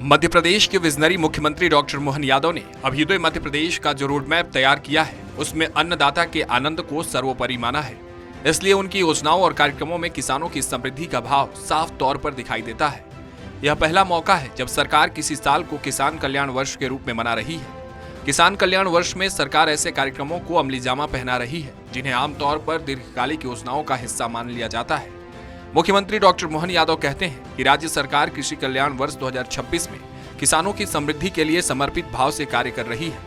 मध्य प्रदेश के विजनरी मुख्यमंत्री डॉक्टर मोहन यादव ने अभ्युदय मध्य प्रदेश का जो रोड मैप तैयार किया है उसमें अन्नदाता के आनंद को सर्वोपरि माना है। इसलिए उनकी योजनाओं और कार्यक्रमों में किसानों की समृद्धि का भाव साफ तौर पर दिखाई देता है। यह पहला मौका है जब सरकार किसी साल को किसान कल्याण वर्ष के रूप में मना रही है। किसान कल्याण वर्ष में सरकार ऐसे कार्यक्रमों को अमली जामा पहना रही है जिन्हें आमतौर पर दीर्घकालिक योजनाओं का हिस्सा मान लिया जाता है। मुख्यमंत्री डॉक्टर मोहन यादव कहते हैं कि राज्य सरकार कृषि कल्याण वर्ष 2026 में किसानों की समृद्धि के लिए समर्पित भाव से कार्य कर रही है।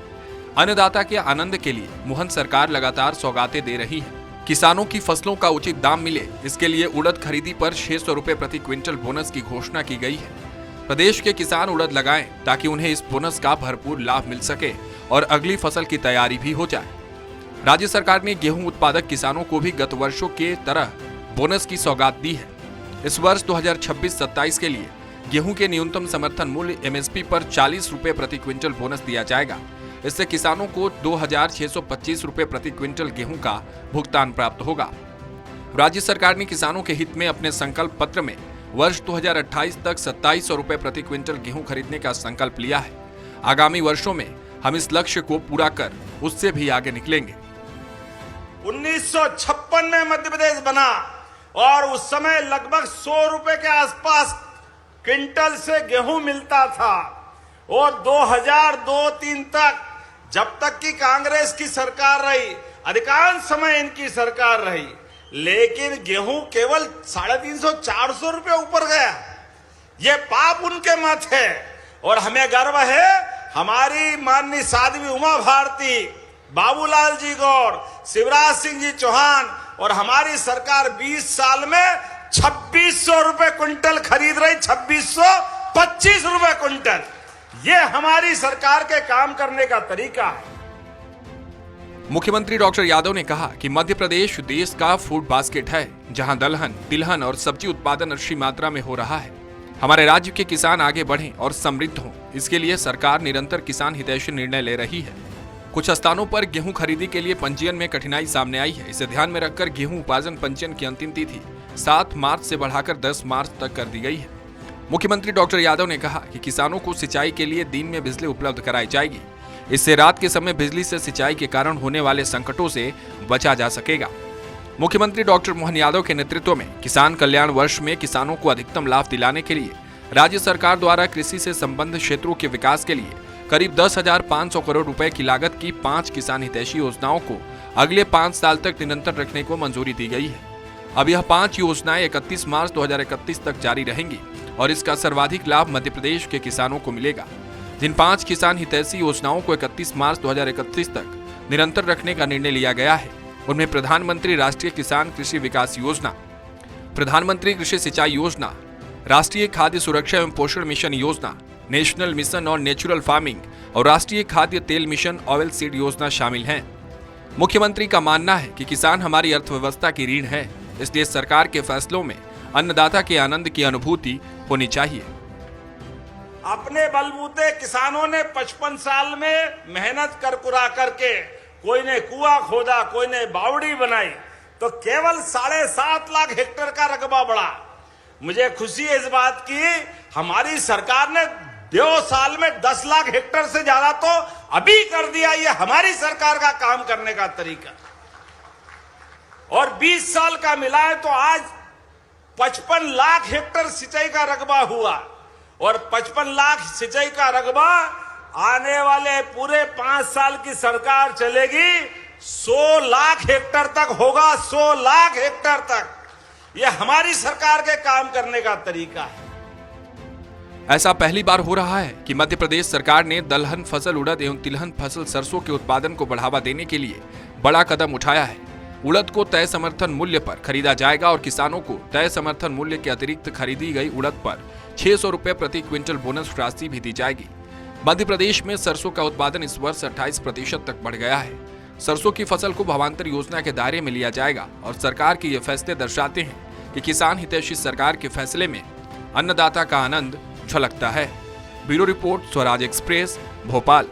अन्नदाता के आनंद के लिए मोहन सरकार लगातार सौगातें दे रही है। किसानों की फसलों का उचित दाम मिले, इसके लिए उड़द खरीदी पर 600 रुपए प्रति क्विंटल बोनस की घोषणा की गई है। प्रदेश के किसान उड़द लगाएं ताकि उन्हें इस बोनस का भरपूर लाभ मिल सके और अगली फसल की तैयारी भी हो जाए। राज्य सरकार ने गेहूं उत्पादक किसानों को भी गत वर्षों के तरह बोनस की सौगात दी है। इस वर्ष 2026-27 के लिए गेहूं के न्यूनतम समर्थन मूल्य MSP पर 40 रुपए प्रति क्विंटल बोनस दिया जाएगा। इससे किसानों को 2625 रुपए प्रति क्विंटल गेहूं का भुगतान प्राप्त होगा। राज्य सरकार ने किसानों के हित में अपने संकल्प पत्र में वर्ष 2028 तक 2700 रुपए प्रति क्विंटल गेहूं खरीदने का संकल्प लिया है। आगामी वर्षों में हम इस लक्ष्य को पूरा कर उससे भी आगे निकलेंगे। 1956 में मध्य प्रदेश बना और उस समय लगभग 100 रुपए के आसपास क्विंटल से गेहूं मिलता था। और 2002-03 तक, जब तक कि कांग्रेस की सरकार रही, अधिकांश समय इनकी सरकार रही, लेकिन गेहूं केवल 350-400 रुपए ऊपर गया। ये पाप उनके मत है और हमें गर्व है हमारी माननीय साध्वी उमा भारती, बाबूलाल जी गौड़, शिवराज सिंह जी चौहान और हमारी सरकार 20 साल में 2600 रुपए क्विंटल खरीद रही। 2625 रुपए क्विंटल, ये हमारी सरकार के काम करने का तरीका है। मुख्यमंत्री डॉक्टर यादव ने कहा कि मध्य प्रदेश देश का फूड बास्केट है, जहां दलहन, तिलहन और सब्जी उत्पादन अच्छी मात्रा में हो रहा है। हमारे राज्य के किसान आगे बढ़ें और समृद्ध हों, इसके लिए सरकार निरंतर किसान हितैषी निर्णय ले रही है। कुछ स्थानों पर गेहूं खरीदी के लिए पंजीयन में कठिनाई सामने आई है। इसे ध्यान में रखकर गेहूं उपार्जन पंजीयन की अंतिम तिथि 7 मार्च से बढ़ाकर 10 मार्च तक कर दी गई है। मुख्यमंत्री डॉक्टर यादव ने कहा कि किसानों को सिंचाई के लिए दिन में बिजली उपलब्ध कराई जाएगी। इससे रात के समय बिजली से सिंचाई के कारण होने वाले संकटों से बचा जा सकेगा। मुख्यमंत्री डॉक्टर मोहन यादव के नेतृत्व में किसान कल्याण वर्ष में किसानों को अधिकतम लाभ दिलाने के लिए राज्य सरकार द्वारा कृषि से संबद्ध क्षेत्रों के विकास के लिए करीब 10,500 करोड़ रुपए की लागत की 5 किसान हितैषी योजनाओं को अगले 5 साल तक निरंतर रखने को मंजूरी दी गई है। अब यह 5 योजनाएं 31 मार्च 2031 तक जारी रहेंगी और इसका सर्वाधिक लाभ मध्य प्रदेश के किसानों को मिलेगा। जिन 5 किसान हितैषी योजनाओं को 31 मार्च 2031 तक निरंतर रखने का निर्णय लिया गया है, उनमें प्रधानमंत्री राष्ट्रीय किसान कृषि विकास योजना, प्रधानमंत्री कृषि सिंचाई योजना, राष्ट्रीय खाद्य सुरक्षा एवं पोषण मिशन योजना, नेशनल मिशन और नेचुरल फार्मिंग और राष्ट्रीय खाद्य तेल मिशन ऑयल सीड योजना शामिल हैं। मुख्यमंत्री का मानना है कि किसान हमारी अर्थव्यवस्था की रीढ़ है, इसलिए सरकार के फैसलों में अन्नदाता के आनंद की अनुभूति होनी चाहिए। अपने बलबूते किसानों ने 55 साल में मेहनत कर कुरा करके, कोई ने कुआं खोदा, कोई ने बावड़ी बनाई, तो केवल 7.5 लाख हेक्टेयर का रकबा बढ़ा। मुझे खुशी है इस बात की, हमारी सरकार ने 2 साल में 10 लाख हेक्टेयर से ज्यादा तो अभी कर दिया। ये हमारी सरकार का काम करने का तरीका। और 20 साल का मिला है तो आज 55 लाख हेक्टेयर सिंचाई का रकबा हुआ और 55 लाख सिंचाई का रकबा आने वाले पूरे 5 साल की सरकार चलेगी 100 लाख हेक्टेयर तक होगा। 100 लाख हेक्टेयर तक, यह हमारी सरकार के काम करने का तरीका है। ऐसा पहली बार हो रहा है कि मध्य प्रदेश सरकार ने दलहन फसल उड़द एवं तिलहन फसल सरसों के उत्पादन को बढ़ावा देने के लिए बड़ा कदम उठाया है। उड़द को तय समर्थन मूल्य पर खरीदा जाएगा और किसानों को तय समर्थन मूल्य के अतिरिक्त खरीदी गई उड़द पर 600 रुपए प्रति क्विंटल बोनस राशि भी दी जाएगी। मध्य प्रदेश में सरसों का उत्पादन इस वर्ष 28% तक बढ़ गया है। सरसों की फसल को भावांतर योजना के दायरे में लिया जाएगा और सरकार के ये फैसले दर्शाते हैं कि किसान हितैषी सरकार के फैसले में अन्नदाता का आनंद झलकता है। Bureau report, Swaraj express, Bhopal.